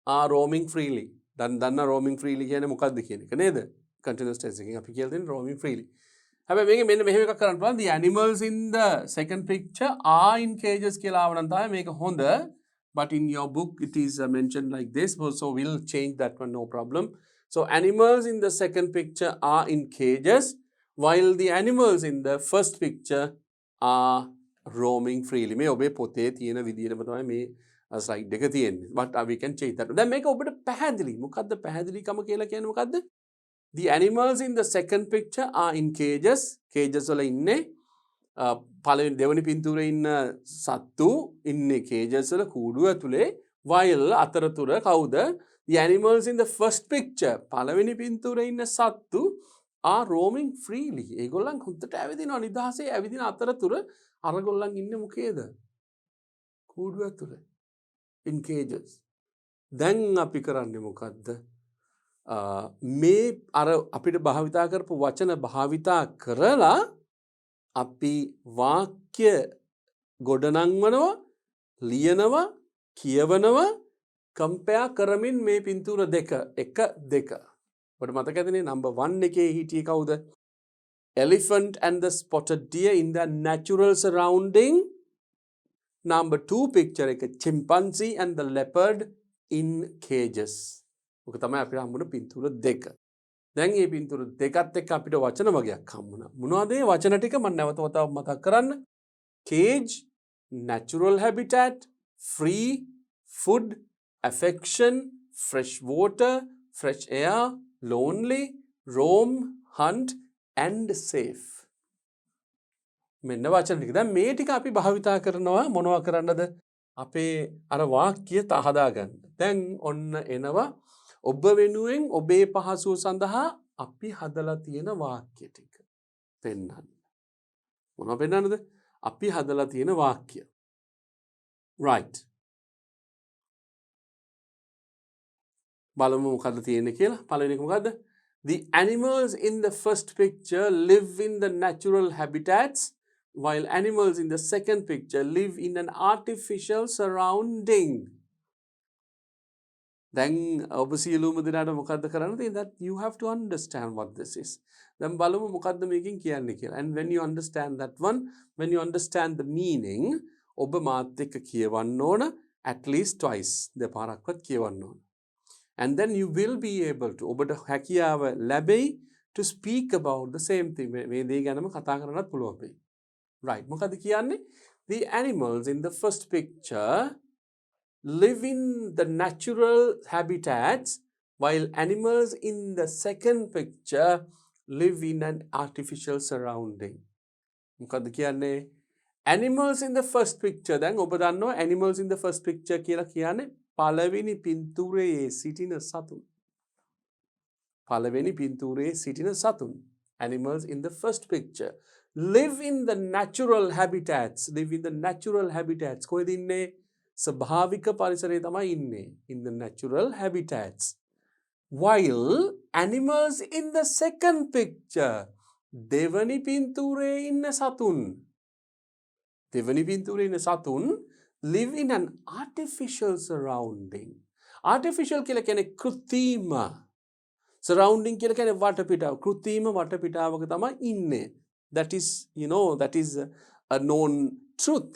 are roaming freely. දන්න roaming freely කියන්නේ මොකක්ද කියන එක නේද? Continuous tense එකෙන් අපි කියලා තියෙන roaming freely. හැබැයි මේක මෙන්න මෙහෙම එකක් කරන්න පුළුවන්. The animals in the second picture are in cages කියලා ආව නම් තමයි මේක හොඳ. But in your book it is mentioned like this. So we'll change that one, no problem. So animals in the second picture are in cages while the animals in the first picture are roaming freely. මේ ඔබේ පොතේ තියෙන විදිහටම තමයි මේ slide එක තියෙන්නේ. But we can change that. දැන් මේක ඔබට පැහැදිලි. මොකද්ද පැහැදිලිකම කියලා කියන්නේ මොකද්ද? The animals in the second picture are in cages. Cages වල ඉන්නේ පළවෙනි දෙවෙනි පින්තූරේ ඉන්න සත්තු ඉන්නේ cages වල කූඩුව ඇතුලේ. While අතරතුර කවුද? The animals in the first picture පළවෙනි පින්තූරේ ඉන්න සත්තු are roaming freely. ඒගොල්ලන් හුද්දට ඇවිදිනවා නිදහසේ ඇවිදින අතරතුර අරගොල්ලන් ඉන්නේ මොකේද? කූඩුව ඇතුලේ. In cages. දැන් අපි කරන්නේ මොකද්ද? මේ අර අපිට භාවිතා කරපු වචන භාවිතා කරලා අපි වාක්‍ය ගොඩනංවනවා ලියනවා කියවනවා කම්පෙයාර් කරමින් මේ පින්තූර දෙක 1 2 ඔබට මතක ඇතිනේ number 1 එකේ හිටියේ කවුද? Elephant and the spotted deer in the natural surrounding. Number 2 picture එක chimpanzee and the leopard in cages. ඔක තමයි අපිට හම්බුන පින්තූර දෙක. දැන් මේ පින්තූර දෙකත් එක්ක අපිට වචන වගේක් හම්බුණා. මොනවද මේ වචන ටික මම නැවත වතාවක් මතක් කරන්න. Cage, natural habitat, free, food, affection, fresh water, fresh air, lonely, roam, hunt and safe. මෙන්න වචන ටික. දැන් මේ ටික අපි භාවිතා කරනවා මොනවා කරන්නද? අපේ අර වාක්‍ය හදාගන්න. දැන් ඔන්න එනවා ඔබ වෙනුවෙන් ඔබේ පහසුව සඳහා අපි හදලා තියෙන වාක්‍ය ටික පෙන්නන්න. මොනවා පෙන්නන්නද? අපි හදලා තියෙන වාක්‍ය. Right. බලමු මොකද්ද තියෙන්නේ කියලා. පළවෙනි එක මොකද්ද? The animals in the first picture live in the natural habitats while animals in the second picture live in an artificial surrounding. Then ඔබ සියලුම දෙනාට මොකද්ද කරන්න තියෙන්නේ? That you have to understand what this is. දැන් බලමු මොකද්ද මේකෙන් කියන්නේ කියලා. And when you understand that one, when you understand the meaning, ඔබ මාත් එක්ක කියවන්න ඕන at least twice. දෙපාරක්වත් කියවන්න ඕන. And then you will be able to ඔබට හැකියාව ලැබෙයි to speak about the same thing. මේ දේ ගැනම කතා කරන්නත් පුළුවන් වෙයි. Right. මොකද්ද කියන්නේ? The animals in the first picture live in the natural habitats while animals in the second picture live in an artificial surrounding. මොකද්ද කියන්නේ? Animals in the first picture. දැන් ඔබ දන්නවා animals in the first picture කියලා කියන්නේ පළවෙනි පින්තූරයේ සිටින සතුන්. පළවෙනි පින්තූරයේ සිටින සතුන්. Animals in the first picture live in the natural habitats. Live in the natural habitats. කොහෙද ඉන්නේ? ස්වභාවික පරිසරයේ තමයි ඉන්නේ. In the natural habitats. While animals in the second picture දෙවනි පින්තූරයේ ඉන්න සතුන්. දෙවනි පින්තූරයේ ඉන්න සතුන් live in an artificial surrounding. Artificial කියලා කියන්නේ කෘත්‍රිම. Surrounding කියලා කියන්නේ වටපිටාව. කෘත්‍රිම වටපිටාවක තමයි ඉන්නේ. That is, that is a known truth.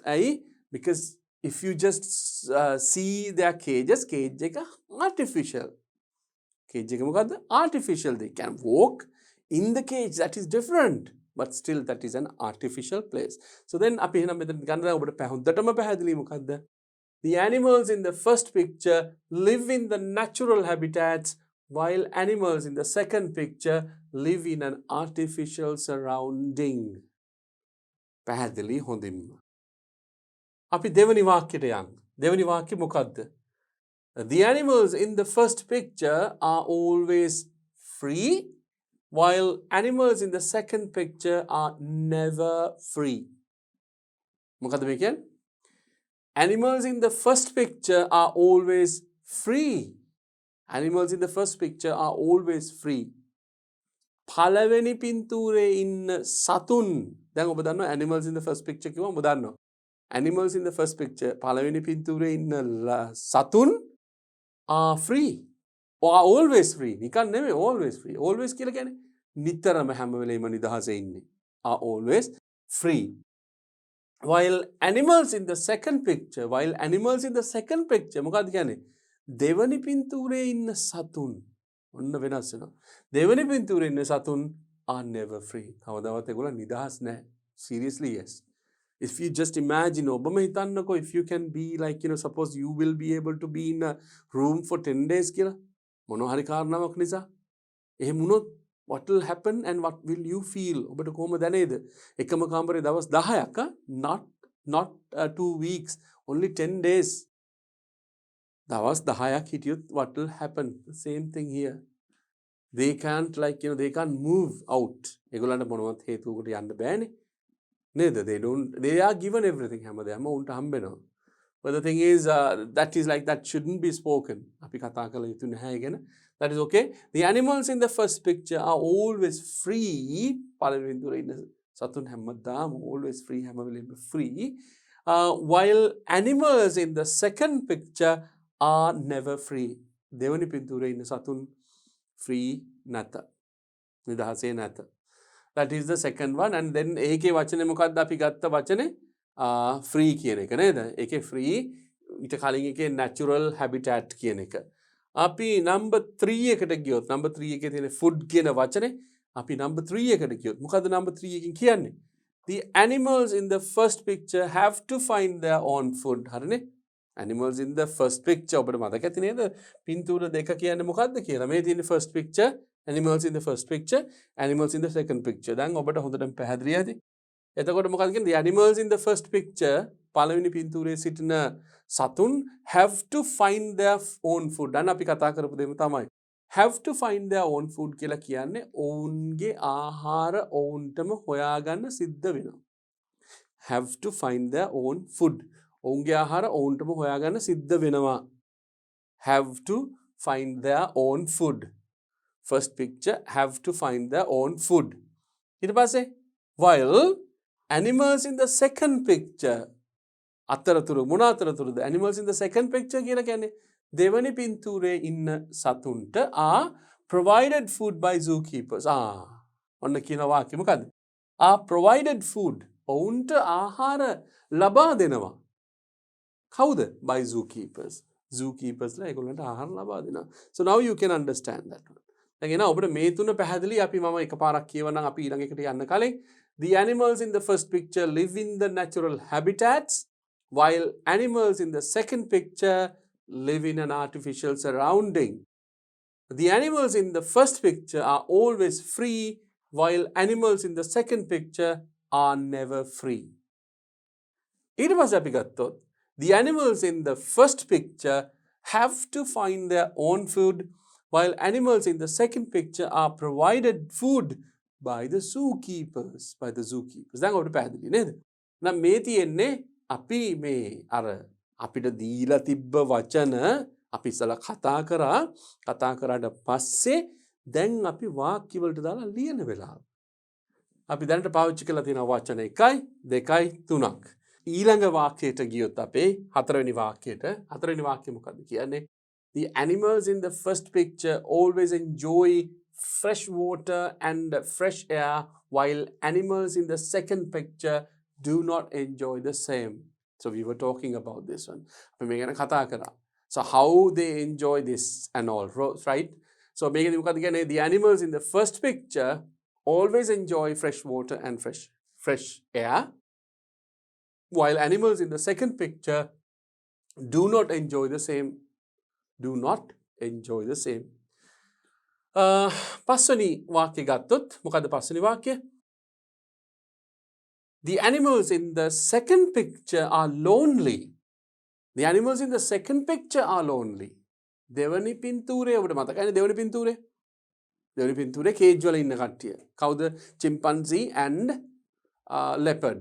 Because if you just see their cages, cage එක artificial. Cage එක මොකද්ද? Artificial. They can walk in the cage. That is different. But still that is an artificial place. So then අපි එහෙනම් මෙතන ගන්න ඔබට හොඳටම පැහැදිලි මොකද්ද? The animals in the first picture live in the natural habitats, while animals in the second picture live in an artificial surrounding. පැහැදිලි හොඳින්ම. අපි දෙවනි වාක්‍යයට යන්න. දෙවනි වාක්‍ය මොකද්ද? The animals in the first picture are always free, while animals in the second picture are never free. මොකද්ද මේ කියන්නේ? Animals in the first picture are always free. Animals in the first picture are always free. පළවෙනි පින්තූරේ ඉන්න සතුන් දැන් ඔබ දන්නවා animals in the first picture කිව්වම ඔබ දන්නවා. Animals in the first picture පළවෙනි පින්තූරේ ඉන්න සතුන් are free. Or are always free. නිකන් නෙමෙයි always free. Always කියලා කියන්නේ නිතරම හැම වෙලෙම නිදහසේ ඉන්නේ. Are always free. While animals in the second picture මොකක්ද කියන්නේ? දෙවනි පින්තූරේ ඉන්න සතුන් ඔන්න වෙනස් වෙනවා. දෙවනි පින්තූරේ ඉන්න සතුන් are never free. කවදාවත් ඒගොල්ලෝ නිදහස් නැහැ. Seriously, yes. If you just imagine, ඔබම හිතන්නකෝ if you can be like, suppose you will be able to be in a room for 10 days කියලා. මොනවා හරි කාරණාවක් නිසා. එහෙම වුණොත් what will happen and what will you feel? ඔබට කොහොම දැනේද? එකම කාමරේ දවස් 10ක් not 2 weeks, only 10 days. දවස් 10ක් හිටියොත් what will happen? The same thing here. They can't they can't move out. ඒගොල්ලන්ට මොනවත් හේතුවකට යන්න බෑනේ. නේද? They are given everything හැමදේම උන්ට හම්බෙනවා. But the thing is, that shouldn't be spoken. අපි කතා කළ යුතු නැහැ ගැන. That is okay. The animals in the first picture are always free. පළවෙනි පින්තූරේ ඉන්න සතුන් හැමදාම always free, හැම වෙලෙම free. While animals in the second picture are never free. දෙවනි පින්තූරේ ඉන්න සතුන් free නැත. නිදහසේ නැත. That is the second one. And then ඒකේ වචනේ මොකක්ද අපි ගත්ත වචනේ? Free කියන එක නේද? ඒකේ free ඊට කලින් එකේ natural habitat කියන එක. අපි number 3 එකට ගියොත් number 3 එකේ තියෙන food කියන වචනේ අපි number 3 එකට ගියොත් මොකද්ද number 3 එකකින් කියන්නේ? The animals in the first picture have to find their own food. හරිනේ? Animals in the first picture ඔබට මතක ඇති නේද? පින්තූර දෙක කියන්නේ මොකද්ද කියලා. මේ තියෙන first picture, animals in the first picture, animals in the second picture. දැන් ඔබට හොඳටම පැහැදිලි ඇති. එතකොට මොකක්ද කියන්නේ? The animals in the first picture පළවෙනි පින්තූරයේ සිටින සතුන් have to find their own food. දැන් අපි කතා කරපු දෙම තමයි. Have to find their own food කියලා කියන්නේ ඔවුන්ගේ ආහාර ඔවුන්ටම හොයාගන්න සිද්ධ වෙනවා. Have to find their own food. ඔවුන්ගේ ආහාර ඔවුන්ටම හොයාගන්න සිද්ධ වෙනවා. Have to find their own food. First picture, have to find their own food. ඊට පස්සේ while animals in the second picture අතරතුරු මොන අතරතුරුද? Animals in the second picture කියලා කියන්නේ දෙවනි පින්තූරේ ඉන්න සතුන්ට are provided food by zookeepers. ඔන්න කියන වාක්‍ය මොකද්ද? are provided food. ඔවුන්ට ආහාර ලබා දෙනවා. කවුද? by zookeepers. Zookeepers ලා ඒගොල්ලන්ට ආහාර ලබා දෙනවා. So now you can understand that one. දැන් එනවා ඔබට මේ තුන පැහැදිලි. අපි මම එකපාරක් කියවනම් අපි ඊළඟ එකට යන්න කලින් the animals in the first picture live in the natural habitats, while animals in the second picture live in an artificial surrounding. The animals in the first picture are always free, while animals in the second picture are never free. ඊට පස්සේ අපි ගත්තොත් the animals in the first picture have to find their own food, while animals in the second picture are provided food by the zookeepers. දැන් ඔබට පැහැදිලි නේද? නම් මේ තියෙන්නේ අපි මේ අර අපිට දීලා තිබ්බ වචන අපි ඉස්සලා කතා කරාට පස්සේ දැන් අපි වාක්‍ය වලට දාලා ලියන වෙලාව. අපි දැනට පාවිච්චි කරලා තියෙන වචන 1යි 2යි 3ක්. ඊළඟ වාක්‍යයට ගියොත් අපේ හතරවෙනි වාක්‍යය මොකද්ද කියන්නේ? The animals in the first picture always enjoy fresh water and fresh air, while animals in the second picture do not enjoy the same. So we were talking about this one. So how they enjoy this and all, right? So the animals in the first picture always enjoy fresh water and fresh air, while animals in the second picture do not enjoy the same. Do not enjoy the same. පස්වනි වාක්‍ය ගත්තොත් මොකද පස්වනි වාක්‍ය? The animals in the second picture are lonely. The animals in the second picture are lonely. දෙවනි පින්තූරේ ඔබට මතකයිනේ දෙවනි පින්තූරේ? දෙවනි පින්තූරේ cage වල ඉන්න කට්ටිය. කවුද? chimpanzee and leopard.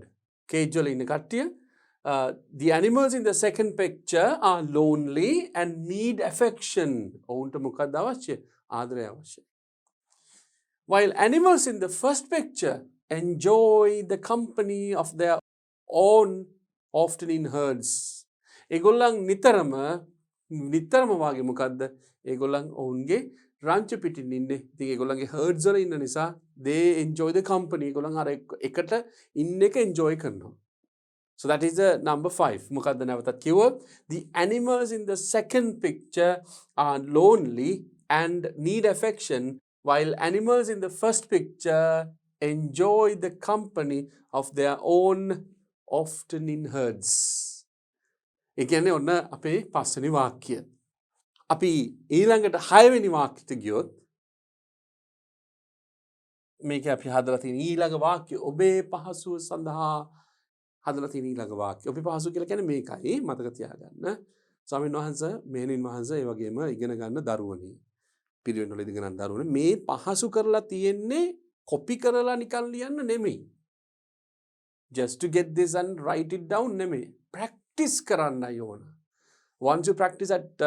කේජ් වල ඉන්න කට්ටිය. The animals in the second picture are lonely and need affection. ඔවුන්ට මොකක්ද අවශ්‍ය? ආදරය අවශ්‍ය. While animals in the first picture enjoy the company of their own, often in herds. ඒගොල්ලන් නිතරම වාගේ මොකද්ද? ඒගොල්ලන් ඔවුන්ගේ රංචු පිටින් ඉන්නේ. ඉතින් ඒගොල්ලන්ගේ herds වල ඉන්න නිසා they enjoy the company. ඒගොල්ලන් අර එකට ඉන්න එක enjoy කරනවා. So that is the number 5. මොකද්ද නැවතත් කිව්වොත් the animals in the second picture are lonely and need affection, while animals in the first picture enjoy the company of their own, often in herds. ඒ කියන්නේ ඔන්න අපේ පස්වෙනි වාක්‍යය. අපි ඊළඟට 6 වෙනි වාක්‍යෙට ගියොත් මේක අපි හදලා තියෙන ඊළඟ වාක්‍ය ඔබේ පහසුව සඳහා හදලා තියෙන ඊළඟ වාක්‍ය. ඔබේ පහසුව කියලා කියන්නේ මේකයි මතක තියාගන්න. ස්වාමීන් වහන්සේ මෙහෙණින් වහන්සේ ඒ වගේම ඉගෙන ගන්න දරුවනේ. පිරිවෙන් වල ඉගෙන ගන්න දරුවනේ මේ පහසු කරලා තියෙන්නේ කොපි කරලා නිකන් ලියන්න නෙමෙයි. Just to get this and write it down නෙමෙයි. Practice කරන්නයි ඕන. Once you practice at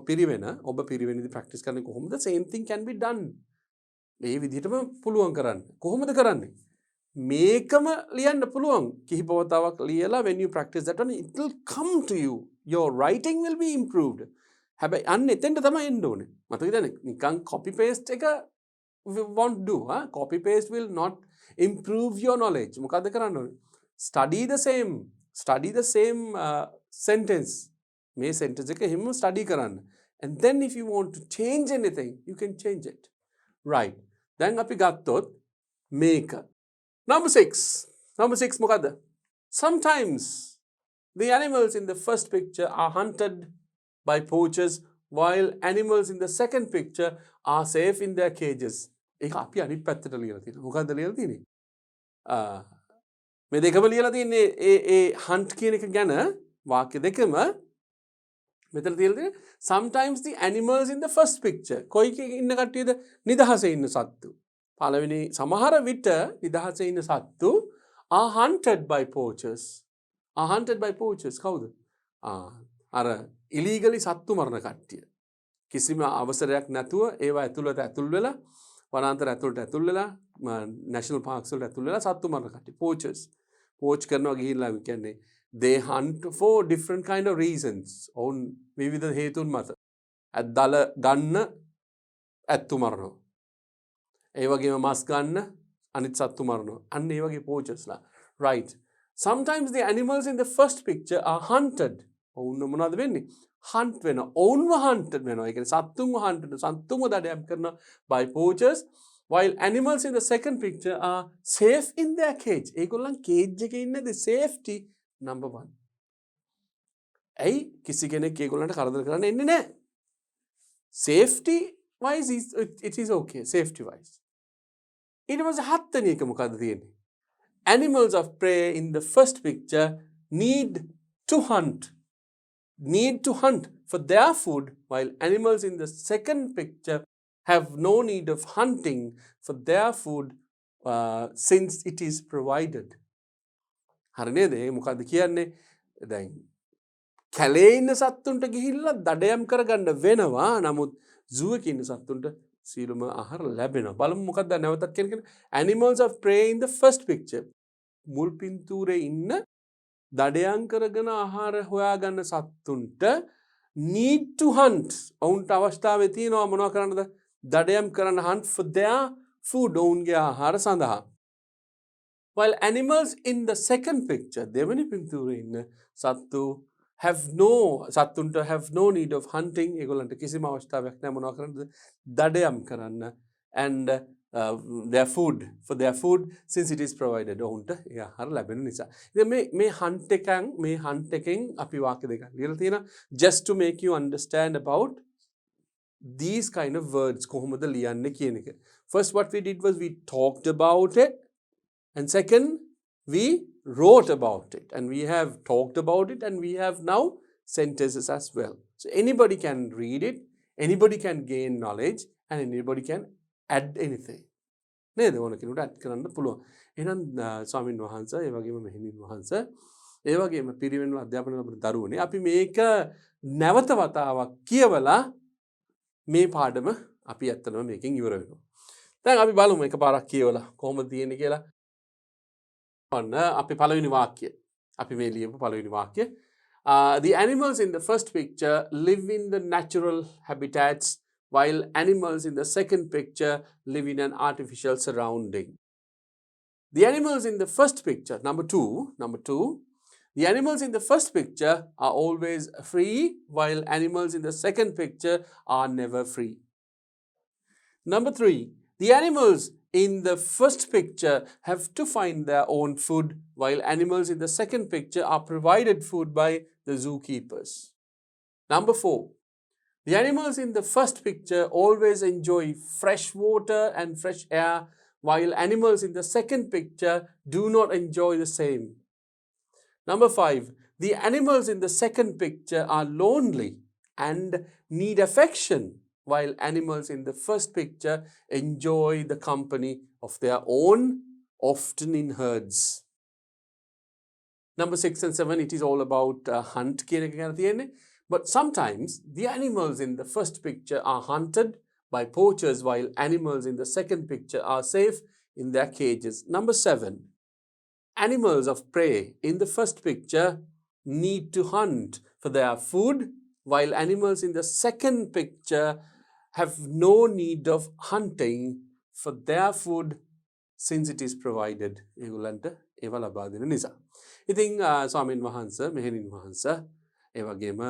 Piriwen, ඔබ පිරිවෙනදී practice කරන්නේ කොහොමද? The same thing can be done. මේ විදිහටම පුළුවන් කරන්න. කොහොමද කරන්නේ? මේකම ලියන්න පුළුවන්. කිහිප වතාවක් ලියලා when you practice that one it will come to you. Your writing will be improved. හැබැයි අන්න එතෙන්ට තමයි එන්න ඕනේ. මතකද නිකන් copy paste එක won't do. Copy paste will not improve your knowledge. මොකද්ද කරන්න ඕනේ? Study the same sentence. මේ sentence එක හිම study කරන්න. And then if you want to change anything, you can change it. Right. දැන් අපි ගත්තොත් මේක. Number 6 මොකද්ද? Sometimes the animals in the first picture are hunted by poachers, while animals in the second picture are safe in their cages. ඒක අපි අනිත් පැත්තට ලියලා තියෙනවා. මොකද්ද ලියලා තියෙන්නේ? මේ දෙකම ලියලා තියෙන්නේ ඒ hunt කියන එක ගැන වාක්‍ය දෙකම මෙතන තියලා තියෙන්නේ sometimes the animals in the first picture. කොයි එකේ ඉන්න කට්ටියද? නිදහසේ ඉන්න සත්තු. පළවෙනි සමහර විට නිදහසේ ඉන්න සත්තු are hunted by poachers. කවුද? අර illegally සත්තු මරන කට්ටිය. කිසිම අවසරයක් නැතුව ඒවා ඇතුළට ඇතුල් වෙලා වනාන්තර ඇතුළට ඇතුල් වෙලා national parks වලට ඇතුල් වෙලා සත්තු මරන කට්ටිය poachers. poach කරනවා ගිහිල්ලා කියන්නේ they hunt for different kind of reasons. ඔවුන් විවිධ හේතුන් මත ඇද්දල ගන්න ඇත්තු මරනවා. ඒ වගේම මස් ගන්න අනිත් සත්තු මරනවා. අන්න ඒ වගේ poachersලා. Right. Sometimes the animals in the first picture are hunted. ඔවුන් මොනවද වෙන්නේ? hunt වෙනවා. ඔවුන්ව hunted වෙනවා. ඒ කියන්නේ සත්තුන්ව hunted සත්තුන්ව දඩයම් කරනවා by poachers, while animals in the second picture are safe in their cage. ඒගොල්ලන් cage එකේ ඉන්නේද? Safety number 1. ඇයි කිසි කෙනෙක් ඒගොල්ලන්ට කරදර කරන්න එන්නේ නැහැ. Safety wise it is okay. Safety wise. ඊට පස්සේ 7 වෙනි එක මොකද්ද තියෙන්නේ? Animals of prey in the first picture need to hunt for their food, while animals in the second picture have no need of hunting for their food since it is provided. හරි නේද? මොකද්ද කියන්නේ? දැන් කැලේ ඉන්න සත්තුන්ට ගිහිල්ලා දඩයම් කරගන්න වෙනවා. නමුත් zoo එකේ ඉන්න සත්තුන්ට සීලම ආහාර ලැබෙනවා. බලමු මොකක්ද නැවතත් කියන්නේ animals of prey in the first picture. මුල් පින්තූරේ ඉන්න දඩයම් කරගෙන ආහාර හොයාගන්න සත්තුන්ට need to hunt. ඔවුන්ට අවස්ථාවේ තියෙනවා මොනවා කරන්නද? දඩයම් කරන්න hunt for their food ඔවුන්ගේ ආහාර සඳහා. While animals in the second picture, දෙවනි පින්තූරේ ඉන්න සත්තු සත්තුන්ට have no need of hunting. ඒගොල්ලන්ට කිසිම අවස්ථාවක් නැහැ මොනවා කරන්නද? දඩයම් කරන්න and their food for their food since it is provided. ඔවුන්ට ඒ ආහාර ලැබෙන නිසා. ඉතින් මේ hunt එකෙන් අපි වාක්‍ය දෙකක් ලියලා තියෙනවා just to make you understand about these kind of words කොහොමද ලියන්නේ කියන එක. First what we did was we talked about it. And second, we wrote about it, and we have talked about it, and we have now sentences as well. So anybody can read it, anybody can gain knowledge, and anybody can add anything. නේද? ඕන කෙනෙකුට add කරන්න පුළුවන්. එහෙනම් ස්වාමීන් වහන්සේ, ඒ වගේම මෙහෙණින් වහන්සේ, ඒ වගේම පිරිවෙන් අධ්‍යාපන ලබන දරුවනේ අපි මේක නැවත වතාවක් කියවලා මේ පාඩම අපි ඇත්තටම මේකෙන් ඉවර වෙනවා. දැන් අපි බලමු එකපාරක් කියවලා කොහොමද තියෙන්නේ කියලා. අපි පළවෙනි වාක්‍ය අපි මේ ලියපු පළවෙනි වාක්‍ය the animals in the first picture live in the natural habitats while animals in the second picture live in an artificial surrounding. The animals in the first picture, number two, the animals in the first picture are always free while animals in the second picture are never free. Number 3, the animals in the first picture have to find their own food, while animals in the second picture are provided food by the zookeepers. Number 4, the animals in the first picture always enjoy fresh water and fresh air, while animals in the second picture do not enjoy the same. Number 5, the animals in the second picture are lonely and need affection, while animals in the first picture enjoy the company of their own, often in herds. Number 6 and 7, it is all about hunt. But sometimes the animals in the first picture are hunted by poachers, while animals in the second picture are safe in their cages. Number 7, animals of prey in the first picture need to hunt for their food, while animals in the second picture have no need of hunting for their food since it is provided. ඒගොල්ලන්ට ඒව ලබා දෙන නිසා. ඉතින් ස්වාමීන් වහන්සේ, මෙහෙණින් වහන්සේ, ඒ වගේම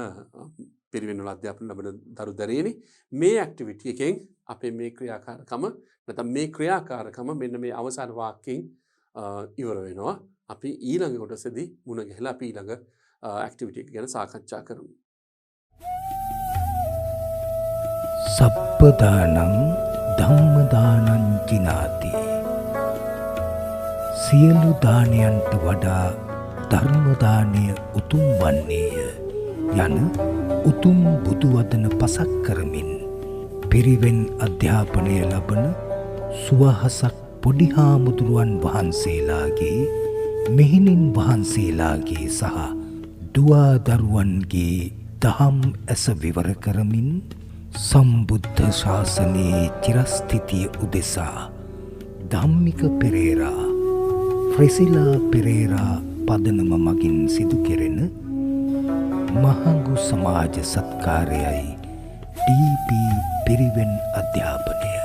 පිරිවෙන් වල අධ්‍යාපන ලබන දරු දරේනි මේ ඇක්ටිවිටි එකෙන් අපේ මේ ක්‍රියාකාරකම නැත්නම් මේ ක්‍රියාකාරකම මෙන්න මේ අවසාන වාක්‍යයෙන් ඉවර වෙනවා. අපි ඊළඟ කොටසේදී මුණ ගැහිලා අපි ඊළඟ ඇක්ටිවිටි එක ගැන සාකච්ඡා කරමු. සප්පදානං ධම්මදානං ජිනාති. සියලු දානයන්ට වඩා ධර්ම දානය උතුම් වන්නේය යන උතුම් බුදු වදන පසක් කරමින් පිරිවෙන් අධ්‍යාපනය ලබන සුවහසක් පොඩි හාමුදුරුවන් වහන්සේලාගේ මෙහෙණින් වහන්සේලාගේ සහ දුවා දරුවන්ගේ දහම් ඇස විවර කරමින් සම්බුද්ධ ශාසනයේ චිරස්ථිතිය උදෙසා ධම්මික පෙරේරා, ෆ්‍රෙසිලා පෙරේරා පදනම මගින් සිදු කෙරෙන මහඟු සමාජ සත්කාරයයි ඩී.පී. පිරිවෙන් අධ්‍යාපනය.